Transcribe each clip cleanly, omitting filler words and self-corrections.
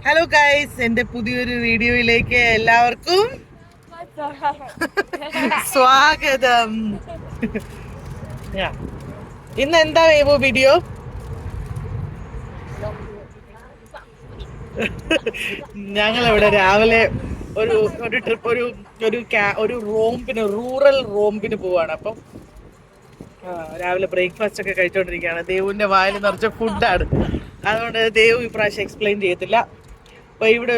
Hello guys, എന്റെ പുതിയൊരു വീഡിയോയിലേക്ക് എല്ലാവർക്കും സ്വാഗതം. ഇന്ന് എന്താ വേവോ വീഡിയോ? ഞങ്ങളിവിടെ രാവിലെ ഒരു ട്രിപ്പ് ഒരു റൂറൽ റോംബിന് പോവാണ്. അപ്പം രാവിലെ ബ്രേക്ക്ഫാസ്റ്റ് ഒക്കെ കഴിച്ചോണ്ടിരിക്കുകയാണ്. ദേവുവിന്റെ വായിൽ നിറച്ച ഫുഡാണ്, അതുകൊണ്ട് ദേവു ഇപ്രാവശ്യം എക്സ്പ്ലെയിൻ ചെയ്യത്തില്ല. അപ്പോൾ ഇവിടെ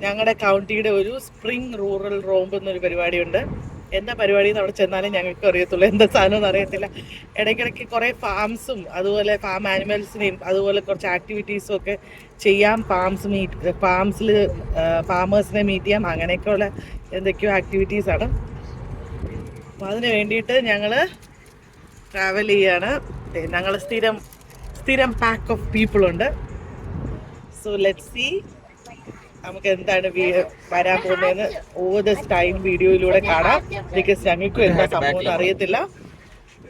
ഞങ്ങളുടെ കൗണ്ടിയുടെ ഒരു സ്പ്രിംഗ് റൂറൽ റോംബ് എന്നൊരു പരിപാടിയുണ്ട്. എന്താ പരിപാടി എന്ന് അവിടെ ചെന്നാലും ഞങ്ങൾക്ക് അറിയത്തുള്ളൂ, എന്താ സാധനം എന്ന് അറിയത്തില്ല. ഇടയ്ക്കിടയ്ക്ക് കുറേ ഫാംസും അതുപോലെ ഫാം ആനിമൽസിനെയും അതുപോലെ കുറച്ച് ആക്ടിവിറ്റീസും ഒക്കെ ചെയ്യാം. ഫാംസിൽ ഫാമേഴ്സിനെ മീറ്റ് ചെയ്യാം, അങ്ങനെയൊക്കെയുള്ള എന്തൊക്കെയോ ആക്ടിവിറ്റീസാണ്. അപ്പോൾ അതിന് വേണ്ടിയിട്ട് ഞങ്ങൾ ട്രാവൽ ചെയ്യാണ്. ഞങ്ങൾ സ്ഥിരം പാക്ക് ഓഫ് പീപ്പിൾ ഉണ്ട്. സോ ലെറ്റ്സ് സീ നമുക്ക് എന്താണ് വരാൻ പോകുന്നതെന്ന് ഓവർ ദ ടൈം വീഡിയോയിലൂടെ കാണാം. ബിക്കോസ് ഞങ്ങൾക്കും എന്താ സംഭവം എന്ന് അറിയത്തില്ല.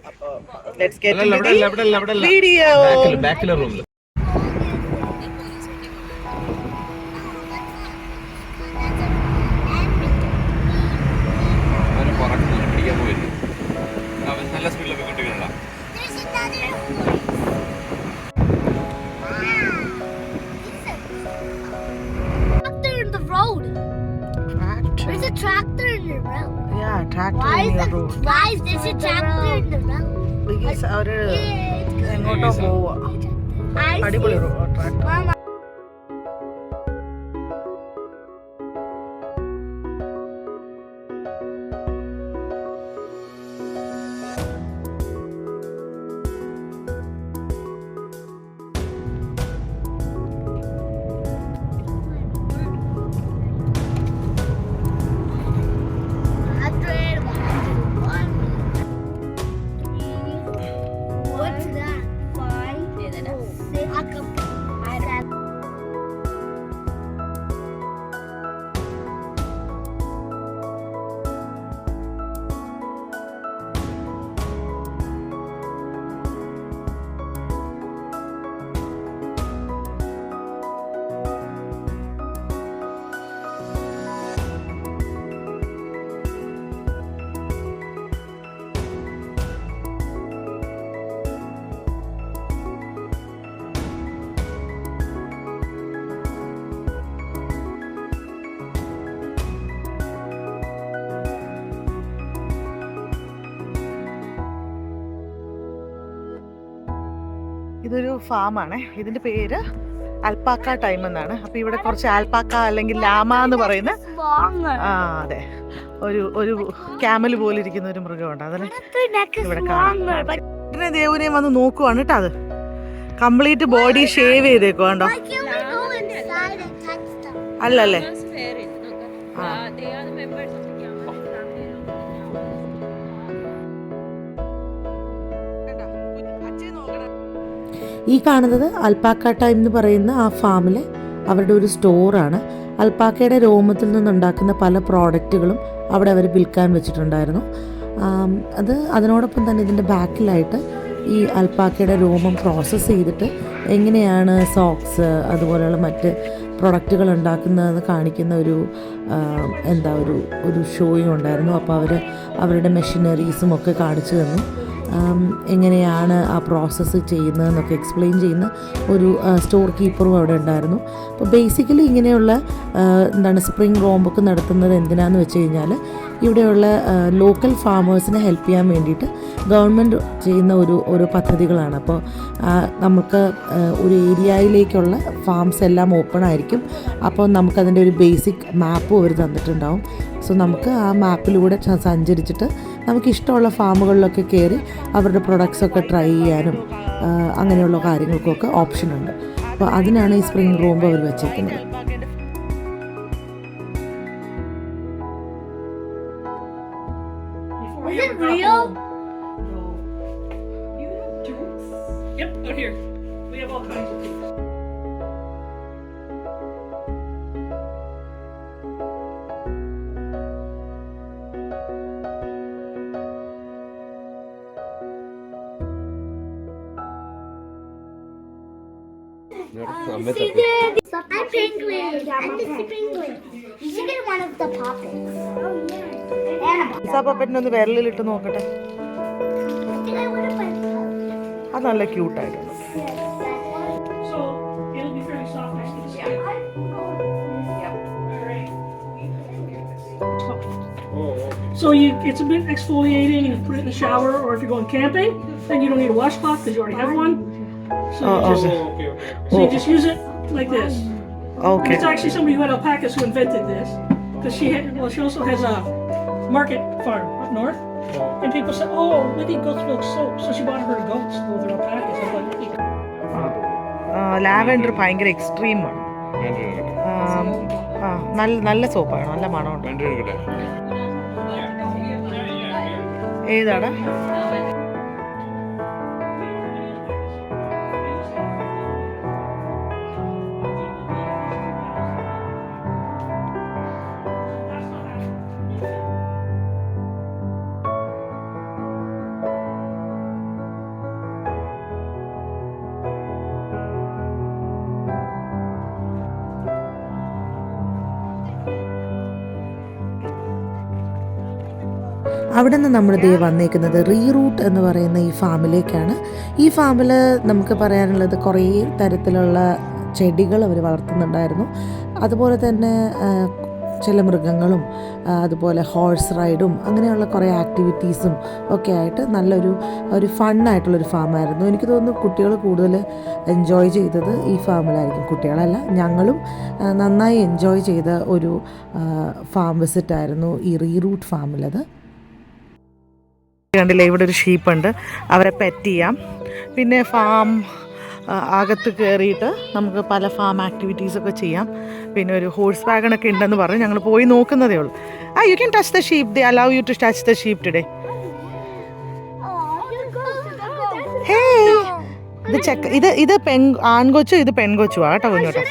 അപ്പോൾ let's get into the video. There's a tractor in the road. Yeah, tractor in the road. Why is there a tractor in the road? Because അവര് എങ്ങോട്ടോ പോവാ. അടിപൊളി ട്രാക്ടർ. ഇതൊരു ഫാമാണ്. ഇതിന്റെ പേര് അൽപ്പാക്ക ടൈം എന്നാണ്. അപ്പൊ ഇവിടെ കുറച്ച് ആൽപ്പാക്ക അല്ലെങ്കിൽ ലാമ എന്ന് പറയുന്ന അതെ ഒരു ക്യാമൽ പോലെ ഇരിക്കുന്ന ഒരു മൃഗമുണ്ട്. അതിനെ ഇവിടെ കാണാം. ദേവുനെയും വന്ന് നോക്കുവാണ് കേട്ടോ. അത് കംപ്ലീറ്റ് ബോഡി ഷേവ് ചെയ്തേക്കോ കണ്ടോ? അല്ലല്ലേ? ഈ കാണുന്നത് അൽപ്പാക്ക ടൈം എന്ന് പറയുന്ന ആ ഫാമിലെ അവരുടെ ഒരു സ്റ്റോറാണ്. അൽപ്പാക്കയുടെ രോമത്തിൽ നിന്നുണ്ടാക്കുന്ന പല പ്രോഡക്റ്റുകളും അവിടെ അവർ വിൽക്കാൻ വെച്ചിട്ടുണ്ടായിരുന്നു. അതിനോടൊപ്പം തന്നെ ഇതിൻ്റെ ബാക്കിലായിട്ട് ഈ അൽപ്പാക്കയുടെ രോമം പ്രോസസ്സ് ചെയ്തിട്ട് എങ്ങനെയാണ് സോക്സ് അതുപോലെയുള്ള മറ്റ് പ്രൊഡക്റ്റുകൾ ഉണ്ടാക്കുന്നതെന്ന് കാണിക്കുന്ന ഒരു ഷോയും ഉണ്ടായിരുന്നു. അപ്പോൾ അവരുടെ മെഷീനറീസും ഒക്കെ കാണിച്ചു തന്നു. എങ്ങനെയാണ് ആ പ്രോസസ്സ് ചെയ്യുന്നതെന്നൊക്കെ എക്സ്പ്ലെയിൻ ചെയ്യുന്ന ഒരു സ്റ്റോർ കീപ്പറും അവിടെ ഉണ്ടായിരുന്നു. അപ്പോൾ ബേസിക്കലി ഇങ്ങനെയുള്ള സ്പ്രിംഗ് റോംബൊക്കെ നടത്തുന്നത് എന്തിനാന്ന് വെച്ച് കഴിഞ്ഞാൽ ഇവിടെയുള്ള ലോക്കൽ ഫാമേഴ്സിനെ ഹെൽപ്പ് ചെയ്യാൻ വേണ്ടിയിട്ട് ഗവൺമെൻറ് ചെയ്യുന്ന ഓരോ പദ്ധതികളാണ്. അപ്പോൾ നമുക്ക് ഒരു ഏരിയയിലേക്കുള്ള ഫാംസ് എല്ലാം ഓപ്പൺ ആയിരിക്കും. അപ്പോൾ നമുക്കതിൻ്റെ ഒരു ബേസിക് മാപ്പും അവർ തന്നിട്ടുണ്ടാവും. സോ നമുക്ക് ആ മാപ്പിലൂടെ സഞ്ചരിച്ചിട്ട് നമുക്കിഷ്ടമുള്ള ഫാമുകളിലൊക്കെ കയറി അവരുടെ പ്രൊഡക്ട്സൊക്കെ ട്രൈ ചെയ്യാനും അങ്ങനെയുള്ള കാര്യങ്ങൾക്കൊക്കെ ഓപ്ഷനുണ്ട്. അപ്പോൾ അതിനാണ് ഈ സ്പ്രിംഗ് റോംബ് അവർ വെച്ചേക്കുന്നത്. Is it real? No. You have tools? Yep, out here. We have all kinds of tools. See, I'm penguin. I'm just a penguin. You should get one of the puppets. Oh yeah. Annabelle. പപ്പറ്റിനൊന്ന് വിരലിലിട്ട് നോക്കട്ടെ. I think I want to put. അത് നല്ല ക്യൂട്ടായിട്ടുണ്ട്. So it'll be fairly soft next to the skin. So it's a bit exfoliating, and you put it in the shower, or if you're going camping, then you don't need a washcloth because you already have one. So, you just use it like this. Okay. It's actually somebody who had alpacas who invented this, because she also has a market farm up north, and people said, "Oh, we need goat's milk soap," so she bought her goats with her alpacas. I'm like, lavender ഭയങ്കര എക്സ്ട്രീമാണ്. നല്ല സോപ്പാണ്, നല്ല മണമുണ്ട്. ഏതാണ്? അവിടെ നിന്ന് നമ്മൾ ദേ വന്നേക്കുന്നത് reroute എന്ന് പറയുന്ന ഈ ഫാമിലേക്കാണ്. ഈ ഫാമിൽ നമുക്ക് പറയാനുള്ളത് കുറേ തരത്തിലുള്ള ചെടികൾ അവർ വളർത്തുന്നുണ്ടായിരുന്നു. അതുപോലെ തന്നെ ചില മൃഗങ്ങളും അതുപോലെ ഹോഴ്സ് റൈഡും അങ്ങനെയുള്ള കുറേ ആക്ടിവിറ്റീസും ഒക്കെ ആയിട്ട് ഒരു ഫണ്ണായിട്ടുള്ളൊരു ഫാമായിരുന്നു. എനിക്ക് തോന്നുന്നു കുട്ടികൾ കൂടുതൽ എൻജോയ് ചെയ്തത് ഈ ഫാമിലായിരിക്കും. കുട്ടികളല്ല, ഞങ്ങളും നന്നായി എൻജോയ് ചെയ്ത ഒരു ഫാം വിസിറ്റായിരുന്നു ഈ റീറൂട്ട് ഫാമിലത്. കണ്ടില്ലേ, ഇവിടെ ഒരു ഷീപ്പുണ്ട്, അവരെ പെറ്റ് ചെയ്യാം. പിന്നെ ഫാം അകത്ത് കയറിയിട്ട് നമുക്ക് പല ഫാം ആക്ടിവിറ്റീസൊക്കെ ചെയ്യാം. പിന്നെ ഒരു ഹോഴ്സ് വാഗണൊക്കെ ഉണ്ടെന്ന് പറഞ്ഞു. ഞങ്ങൾ പോയി നോക്കുന്നതേ ഉള്ളൂ. You can touch the sheep. They allow you to touch the sheep today. Hey, ഇത് ആൺകൊച്ചു, ഇത് പെൺകൊച്ചു ആട്ടോ കുഞ്ഞോട്ടോ.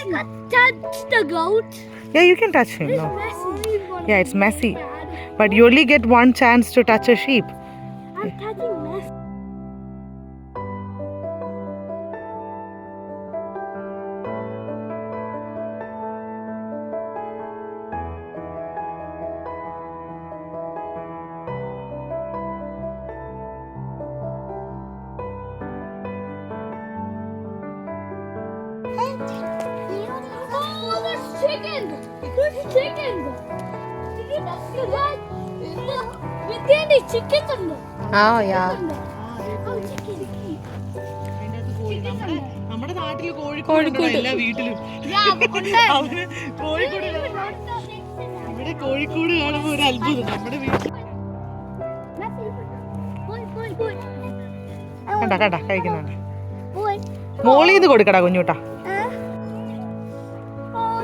Yeah, you can touch him. No. Yeah, it's messy. But you only get one chance to touch a sheep. I'm touching mess. Oh, there's chicken! There's chicken! Within the chicken ഉണ്ട്. Oh yeah. നമ്മുടെ നാട്ടില് കോഴിക്കോട് എല്ലാ വീട്ടിലും കോഴിക്കോട് ഇവിടെ കോഴിക്കോട് കാണുമ്പോ ഒരു അത്ഭുതം. നമ്മുടെ വീട്ടിൽ കണ്ട കഴിക്കുന്നുണ്ട്. മോളീന്ന് കൊടുക്കടാ കുഞ്ഞൂട്ടാ.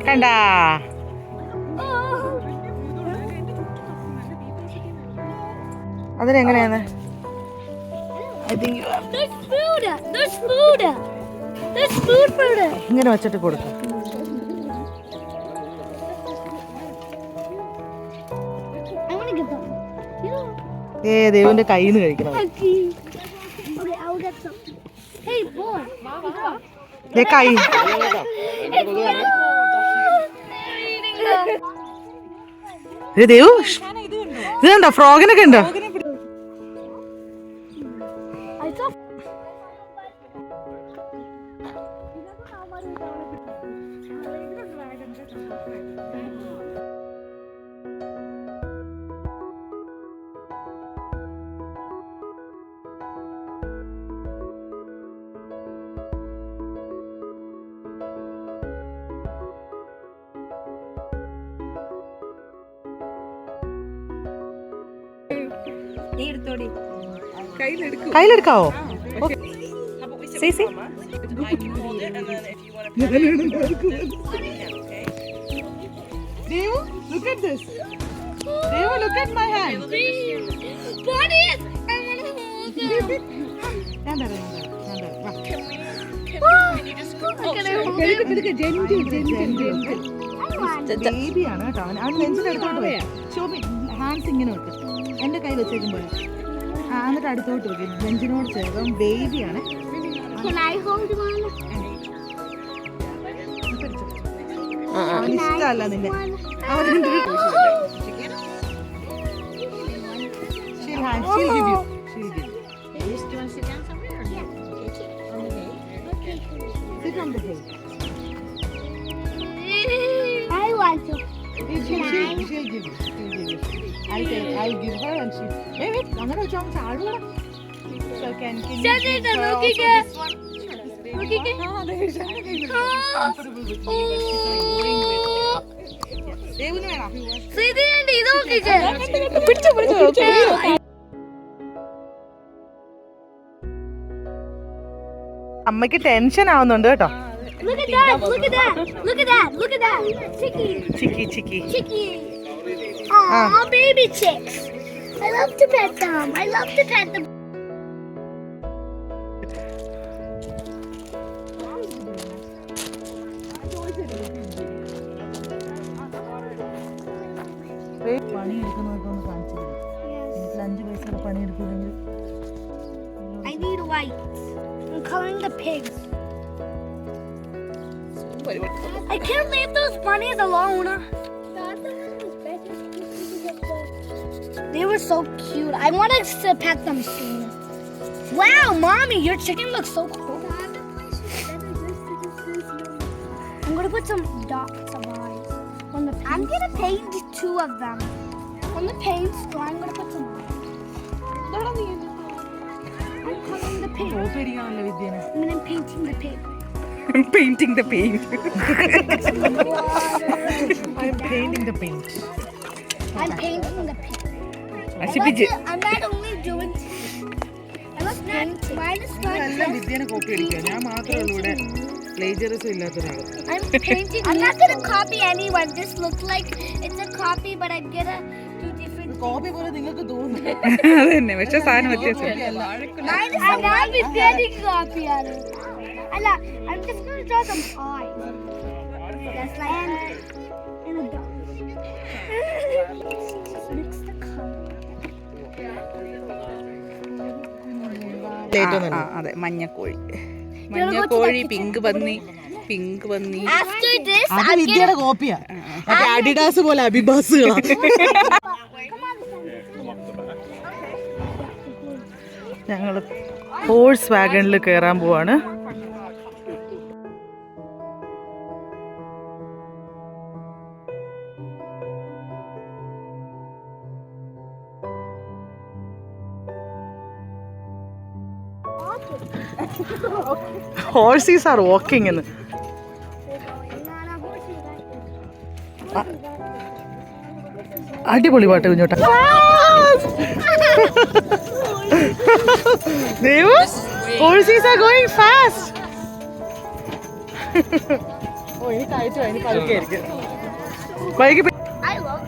കണ്ടാ അതിനെങ്ങനെയാണ്? ഇങ്ങനെ വെച്ചിട്ട് കൊടുക്കും. ദേവന്റെ കയ്യിൽ നിന്ന് കഴിക്കണം. കൈ ദേവു ഇത് കണ്ടോ, ഫ്രോഗിനൊക്കെ ഉണ്ടോ? കയ്യിലെടുക്കാവോ? Look at this. Devu, look at my hand. ബേബിയാണ് കേട്ടോ. അവൻ നെഞ്ചിനടുത്തോട്ട് പോയാ ഷോബി ഹാൻഡ്സ് ഇങ്ങനെ വെക്കും. എൻ്റെ കൈ വെച്ചേക്കുമ്പോൾ എന്നിട്ട് അടുത്തോട്ട് വെക്കും. നെഞ്ചിനോട് ചേർക്കും. ബേബിയാണ്. അവന് ഇഷ്ടമല്ല നിന്നെ. She'll give you. Sit on the hay. I want to. She'll give you. I'll give her and she. Wait. അങ്ങനെ വെച്ചാൽ ചാടുക. So can you give her also this one? Comfortable with me, but she's not going with. ദേവുന് വേണം. പിടിച്ചോ. അമ്മയ്ക്ക് tension ആവുന്നുണ്ട് കേട്ടോ. Look at that! Look at that! Look at that! Look at that! Chicky! Chikki Chicky! Aw, baby chicks! I love to pet them. I love to pet them. പണിയെടുക്കുന്നതൊക്കെ ഒന്ന് കാണിച്ചു തരും. എനിക്ക് 5 പൈസയുടെ പണിയെടുക്കുമെങ്കിൽ I need white. I'm coloring the pigs. I can't leave those bunnies alone. They were so cute. I want to pet them soon. Wow, Mommy, your chicken looks so cool. I'm going to put some dots of eyes on the paint. I'm going to paint 2 of them. On the paint, so I'm going to put some eyes. I'm coloring the pig. പേടിക്കാണല്ലോ വിദ്യനെ. And then I'm painting the pig. Painting the paint. I'm painting the paint. I'm painting the pig. I'm not only doing. I was painting. Mine is എല്ലാം വിദ്യനെ copy അടിക്കുക. ഞാൻ മാത്രമേ ഉള്ളൂ ഇവിടെ plagiarism ഇല്ലാത്ത ഒരാൾ. I'm painting. I'm not gonna copy anyone. This looks like it's a copy, but I'm gonna do different. Copy പോലെ നിങ്ങൾക്ക് തോന്നും. അതന്നെ, പക്ഷെ സാധനം വ്യത്യാസം. Mine is. I'm not getting copy on it. I'm just gonna draw some eyes. That's like and a dog. Mix the color. അതെ, മഞ്ഞക്കോഴി, pink പന്നി. After this, അത് വിദ്യയുടെ കോപ്പിയാ. മറ്റേ അഡിഡാസ് പോലെ അഭിഭാസുകളാ. ഞങ്ങൾ ഹോഴ്സ് വാഗണിൽ കയറാൻ പോവാണ്. Horses are walking in. അടിപൊളി പാട്ട് കുഞ്ഞോട്ടാ. Horses are going fast. ഓ, ഇനി കയറ്റോ, ഇനി പതുക്കെയായിരിക്കും. Bike I love.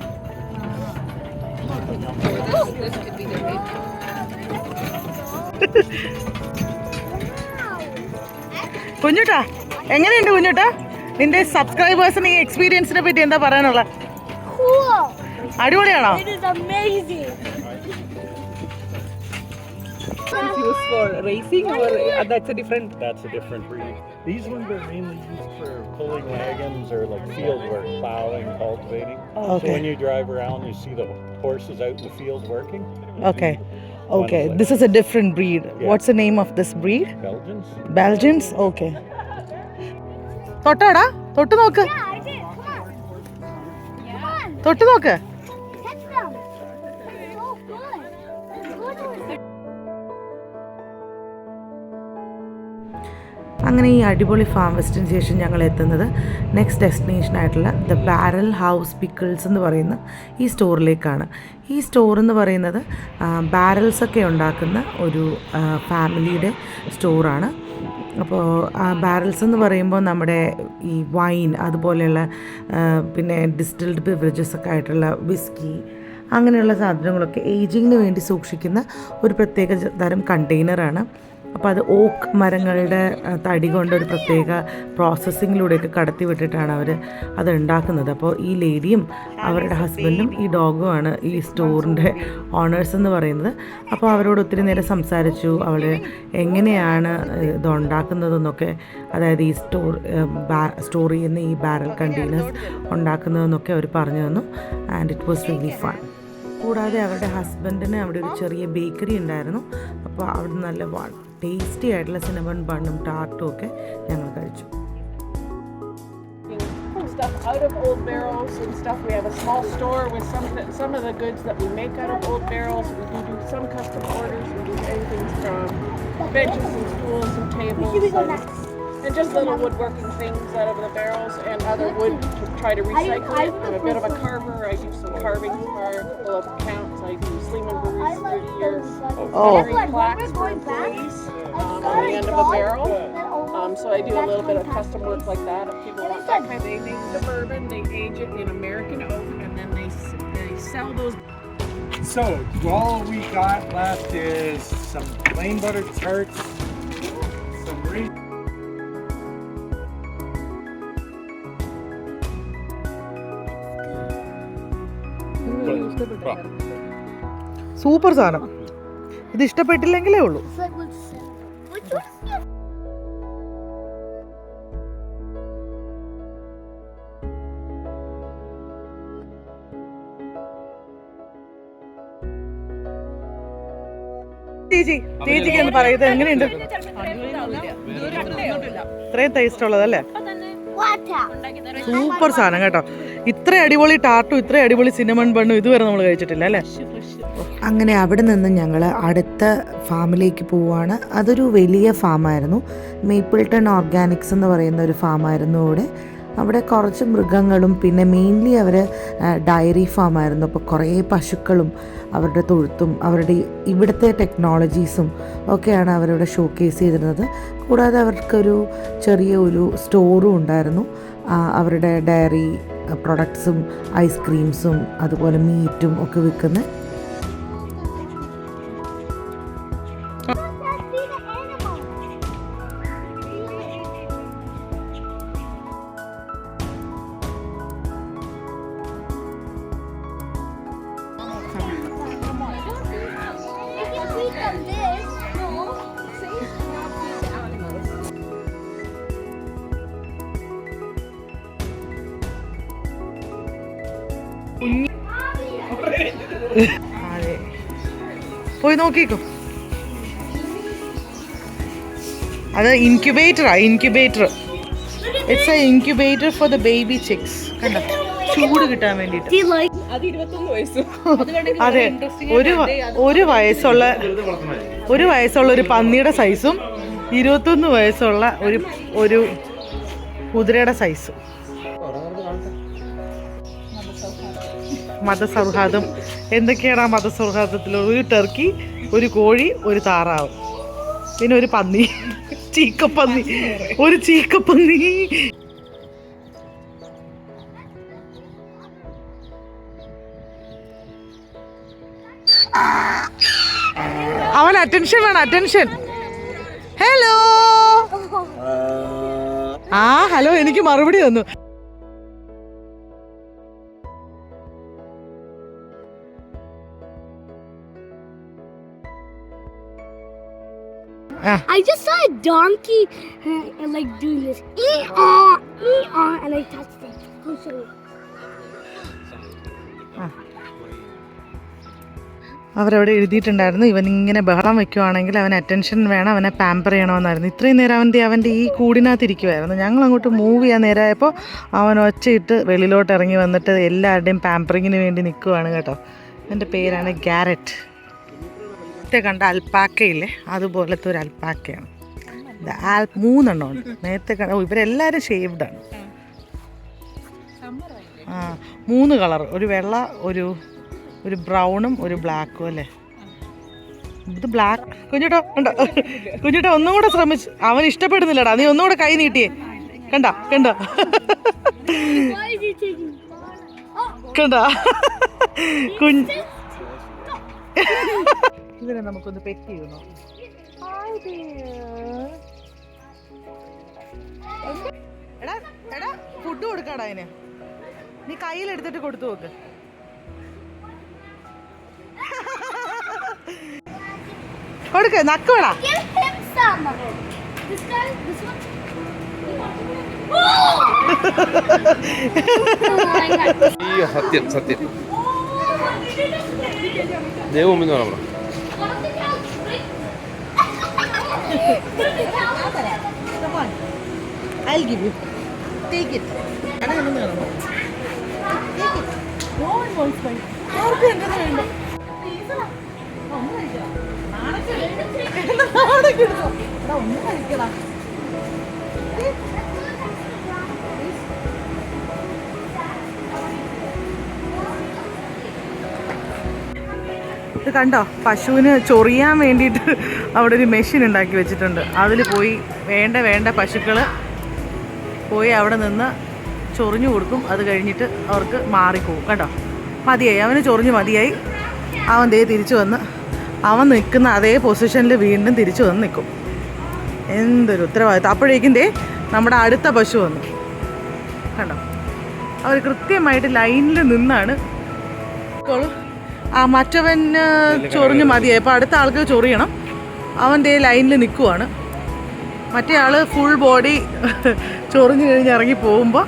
കുഞ്ഞുട്ടാ, എങ്ങനെയുണ്ട് കുഞ്ഞുട്ടാ? നിന്റെ സബ്സ്ക്രൈബേഴ്സിന് ഈ എക്സ്പീരിയൻസിനെ പറ്റി എന്താ പറയാനുള്ള? Cool. അടിപൊളിയാണോ? It is amazing. Used for racing or that's a different? That's a different breed. These ones are mainly used for pulling wagons or like field work, plowing, cultivating. Okay. So when you drive around, you see the horses out in the field working. Okay. Okay, this is a different breed. What's the name of this breed? Belgians. Belgians? Okay. തൊട്ടാടാ, തൊട്ട് നോക്ക്, Yeah, I did. Come on. Come on. തൊട്ട് നോക്ക്. Catch them. So good. Good. അങ്ങനെ ഈ അടിപൊളി farm ഫെസ്റ്റിന് ശേഷം ഞങ്ങൾ എത്തുന്നത് നെക്സ്റ്റ് ഡെസ്റ്റിനേഷനായിട്ടുള്ള ദ ബാരൽ ഹൗസ് പിക്കിൾസ് എന്ന് പറയുന്ന ഈ സ്റ്റോറിലേക്കാണ്. ഈ സ്റ്റോർ എന്ന് പറയുന്നത് ബാരൽസൊക്കെ ഉണ്ടാക്കുന്ന ഒരു ഫാമിലിയുടെ സ്റ്റോറാണ്. അപ്പോൾ ബാരൽസ് എന്ന് പറയുമ്പോൾ നമ്മുടെ ഈ വൈൻ അതുപോലെയുള്ള പിന്നെ ഡിസ്റ്റിൽഡ് ബിവറേജസ് ഒക്കെ ആയിട്ടുള്ള വിസ്കി അങ്ങനെയുള്ള സാധനങ്ങളൊക്കെ ഏജിങ്ങിന് വേണ്ടി സൂക്ഷിക്കുന്ന ഒരു പ്രത്യേക തരം കണ്ടെയ്നറാണ്. അപ്പോൾ അത് ഓക്ക് മരങ്ങളുടെ തടി കൊണ്ടൊരു പ്രത്യേക പ്രോസസ്സിങ്ങിലൂടെയൊക്കെ കടത്തി വിട്ടിട്ടാണ് അവർ അത് ഉണ്ടാക്കുന്നത്. അപ്പോൾ ഈ ലേഡിയും അവരുടെ ഹസ്ബൻഡും ഈ ഡോഗുമാണ് ഈ സ്റ്റോറിൻ്റെ ഓണേഴ്സ് എന്ന് പറയുന്നത്. അപ്പോൾ അവരോട് ഒത്തിരി നേരം സംസാരിച്ചു, അവർ എങ്ങനെയാണ് ഇത് ഉണ്ടാക്കുന്നതെന്നൊക്കെ, അതായത് ഈ സ്റ്റോർ ചെയ്യുന്ന ഈ ബാരൽ കണ്ടെയ്നേഴ്സ് ഉണ്ടാക്കുന്നതെന്നൊക്കെ അവർ പറഞ്ഞു തന്നു. And it was really fun. കൂടാതെ അവരുടെ ഹസ്ബൻഡിന് അവിടെ ഒരു ചെറിയ ബേക്കറി ഉണ്ടായിരുന്നു. അപ്പോൾ അവിടെ നല്ല ടേസ്റ്റി ആയിട്ടുള്ള സിനമൺ ബണ്ണും ടാർട്ടും ഒക്കെ ഞങ്ങൾ കഴിച്ചു. Stuff out of old barrels and stuff. We have a small store with some of the goods that we make out of old barrels. We do some custom orders. We do anything from benches and stools and tables and just little woodworking things out of the barrels and other wood to try to recycle it. I'm a bit of a carver. I do some carving for a couple of accounts. I do Sleeman Brewery's 30-year plaques for employees on the end of a barrel. So I do a little bit of custom work like that. If people want that kind of thing, they make the bourbon, they age it in American oak, and then they sell those. So all we got left is some plain butter tarts, some super സാധനം. ഇത് ഇഷ്ടപ്പെട്ടില്ലെങ്കിലേ ഉള്ളൂ. ചേച്ചിക്ക് എന്ന് പറയുന്നത് എങ്ങനെയുണ്ട്? ഇത്രയും taste ഉള്ളതല്ലേ? Super സാധനം കേട്ടോ. ഇത്ര അടിപൊളി ടാർട്ടും ഇത്ര അടിപൊളി സിനമൺ ബണ്ണും ഇതുവരെ നമ്മൾ കഴിച്ചിട്ടില്ല അല്ലേ? അങ്ങനെ അവിടെ നിന്ന് ഞങ്ങൾ അടുത്ത ഫാമിലേക്ക് പോവുകയാണ്. അതൊരു വലിയ ഫാമായിരുന്നു. മേപ്പിൾട്ടൺ ഓർഗാനിക്സ് എന്ന് പറയുന്ന ഒരു ഫാമായിരുന്നു അവിടെ കുറച്ച് മൃഗങ്ങളും പിന്നെ മെയിൻലി അവർ ഡയറി ഫാമായിരുന്നു. അപ്പോൾ കുറേ പശുക്കളും അവരുടെ തൊഴുത്തും അവരുടെ ഇവിടുത്തെ ടെക്നോളജീസും ഒക്കെയാണ് അവരവിടെ ഷോക്കേസ് ചെയ്തിരുന്നത്. കൂടാതെ അവർക്കൊരു ചെറിയ ഒരു സ്റ്റോറും ഉണ്ടായിരുന്നു. അവരുടെ ഡയറി പ്രൊഡക്ട്സും ഐസ്ക്രീംസും അതുപോലെ മീറ്റും ഒക്കെ വിൽക്കുന്ന. അതെ, പോയി നോക്കിക്കോ. അത് incubator. It's A incubator for the baby chicks. കണ്ടോ, ചൂട് കിട്ടാൻ വേണ്ടിയിട്ട്. അതെ, ഒരു വയസ്സുള്ള ഒരു പന്നിയുടെ സൈസും 21 വയസ്സുള്ള ഒരു കുതിരയുടെ സൈസും. മതസൗഹാർദ്ദം എന്തൊക്കെയാണ് ആ മതസൗഹാർദ്ദത്തിൽ? ഒരു ടർക്കി, ഒരു കോഴി, ഒരു താറാവ്, പിന്നെ ഒരു പന്നി, ഒരു ചീക്കപ്പന്നി. അവൻ അറ്റൻഷൻ വേണം, അറ്റൻഷൻ. ഹലോ. ഹലോ എനിക്ക് മറുപടി തന്നു. I just saw a donkey like doing this. And I touched it. I'll show you. അവരവിടെ എഴുതിയിട്ടുണ്ടായിരുന്നു, ഇവനിങ്ങനെ ബഹളം വെക്കുവാണെങ്കിൽ അവന് അറ്റൻഷൻ വേണം, അവനെ പാമ്പർ ചെയ്യണമെന്നായിരുന്നു. ഇത്രയും നേരം അവൻ്റെ ഈ കൂടിനകത്തിരിക്കുമായിരുന്നു. ഞങ്ങൾ അങ്ങോട്ട് മൂവ് ചെയ്യാൻ നേരമായപ്പോൾ അവൻ ഒച്ചയിട്ട് വെളിയിലോട്ട് ഇറങ്ങി വന്നിട്ട് എല്ലാവരുടെയും പാമ്പറിങ്ങിന് വേണ്ടി നിൽക്കുവാണ് കേട്ടോ. എൻ്റെ പേരാണ് ഗാരറ്റ്. നേരത്തെ കണ്ട അൽപ്പാക്കയില്ലേ, അതുപോലത്തെ ഒരു അൽപ്പാക്കയാണ്. 3 ഉണ്ട് നേരത്തെ കണ്ട. ഇവരെല്ലാവരും ഷേവ്ഡാണ്. 3 കളർ, ഒരു വെള്ള, ഒരു ബ്രൗണും ഒരു ബ്ലാക്കും അല്ലേ? ഇത് ബ്ലാക്ക്. കുഞ്ഞുട്ടോ ഉണ്ടോ? കുഞ്ഞുട്ടോ ഒന്നും കൂടെ ശ്രമിച്ചു. അവൻ ഇഷ്ടപ്പെടുന്നില്ലടാ, നീ ഒന്നുകൂടെ കൈ നീട്ടിയേ. കണ്ടോ കുഞ്ഞ്. ഇതിനെ നമുക്കൊന്ന് പെറ്റ് ചെയ്യണോ? എടാ എടാ ഫുഡ് കൊടുക്കാടാ അതിന്. നീ കയ്യിലെടുത്തിട്ട് കൊടുത്തു നോക്ക്. കൊടുക്ക്, നക്കുവേടാ. Give him some. This guy, this one. സത്യം സത്യം ദൈവം എന്ന് പറയാം. I'll give you. Take it. No one wants mine. ആർക്കും എൻ്റെ വേണ്ട. ഒന്ന് കഴിക്കണം. ഒന്ന് കഴിക്കടാ. ഇത് കണ്ടോ, പശുവിന് ചൊറിയാൻ വേണ്ടിയിട്ട് അവിടെ ഒരു മെഷീൻ ഉണ്ടാക്കി വെച്ചിട്ടുണ്ട്. അതിൽ പോയി വേണ്ട പശുക്കൾ പോയി അവിടെ നിന്ന് ചൊറിഞ്ഞു കൊടുക്കും. അത് കഴിഞ്ഞിട്ട് അവർക്ക് മാറിപ്പോവും. കേട്ടോ, മതിയായി, അവന് ചൊറിഞ്ഞ് മതിയായി. അവൻ ദേ തിരിച്ചു വന്ന് അവൻ നിൽക്കുന്ന അതേ പൊസിഷനിൽ വീണ്ടും തിരിച്ചു വന്ന് നിൽക്കും. എന്തൊരു ഉത്തരവാദിത്തം. അപ്പോഴേക്കും ദേ നമ്മുടെ അടുത്ത പശു വന്നു. കണ്ടോ, അവർ കൃത്യമായിട്ട് ലൈനിൽ നിന്നാണ്. ആ മറ്റവന് ചൊറിഞ്ഞ് മതിയായി. ഇപ്പോൾ അടുത്ത ആൾക്ക് ചൊറിയണം. അവൻ ദേ ലൈനിൽ നിൽക്കുവാണ്. മറ്റേ ആൾ ഫുൾ ബോഡി ചൊറിഞ്ഞ് കഴിഞ്ഞ് ഇറങ്ങി പോകുമ്പോൾ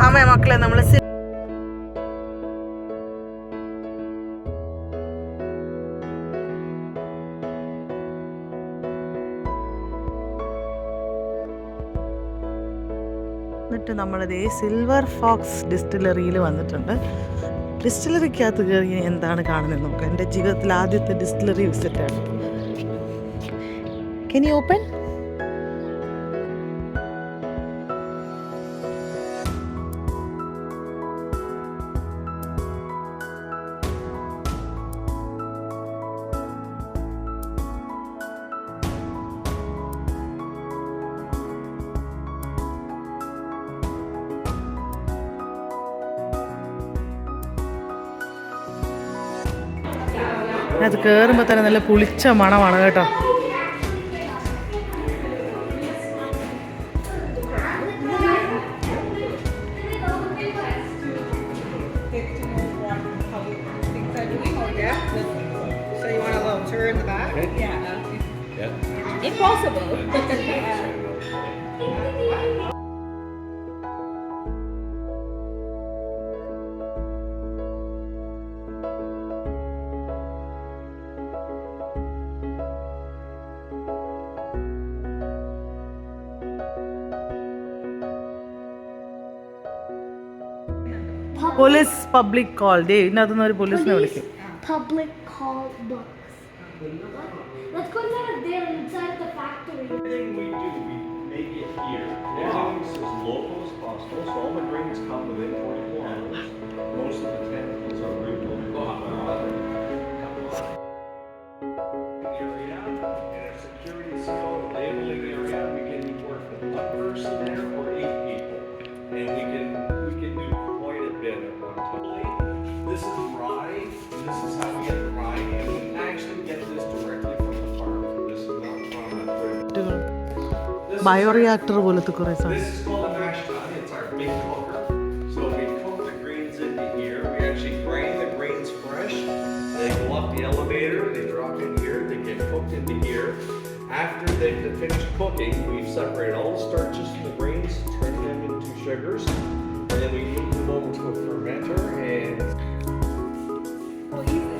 അമ്മ മക്കളെ നമ്മൾ എന്നിട്ട് നമ്മളിതേ സിൽവർ ഫോക്സ് ഡിസ്റ്റിലറിയിൽ വന്നിട്ടുണ്ട്. ഡിസ്റ്റിലറിക്കകത്ത് കയറി എന്താണ് കാണുന്നത് നോക്കാം. എൻ്റെ ജീവിതത്തിൽ ആദ്യത്തെ ഡിസ്റ്റിലറി വിസിറ്റാണ്. Can you open? അത് കയറുമ്പോൾ തന്നെ നല്ല പുളിച്ച മണമാണ് കേട്ടോ. Police public call. ഡേ ഇതിനകത്തുനിന്ന് ഒരു പോലീസിനെ വിളിക്കും. Public call books. Let's go there inside the factory. Everything we do, we make it here. Everything's as local as possible, so all the grains come within 40 kilometers. Most of the chemicals are regional. Area and a security seal labeling area. We can work with one person there or 8 people, and we can do quite a bit at one time. This is rye. This is how we get the rye, and we actually get this directly from the farm. This is not from a bioreactor പോലത്തെ കുറേ സാധനം. This is called a mash tun. It's our big cooker. So we cook the grains into here. We actually grind the grains fresh. They go up the elevator. They drop in here. They get cooked into here. After they've finished cooking, we separate all the starches from the grains, turn them into sugars. then we move them over to a fermenter, and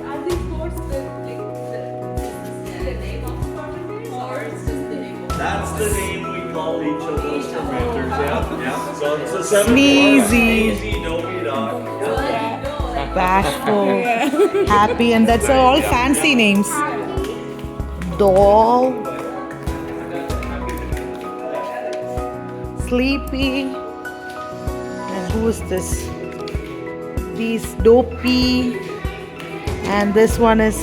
Are these goats the name of the fermenters or it's just the name of that's the name we call each of those fermenters. Yeah. So it's a 7 Sneezy. Sneezy, Dopey Dog. Bashful, happy, and that's all fancy names. Doll, Sleepy, and who is this? These Dopey, and this one is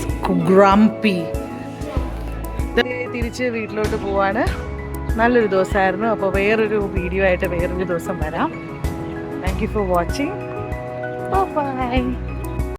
Grumpy. തിരിച്ച് വീട്ടിലോട്ട് പോവാണ്. നല്ലൊരു ദിവസമായിരുന്നു. അപ്പോൾ വേറൊരു video ആയിട്ട് വേറൊരു ദിവസം വരാം. Thank you for watching. Bye-bye.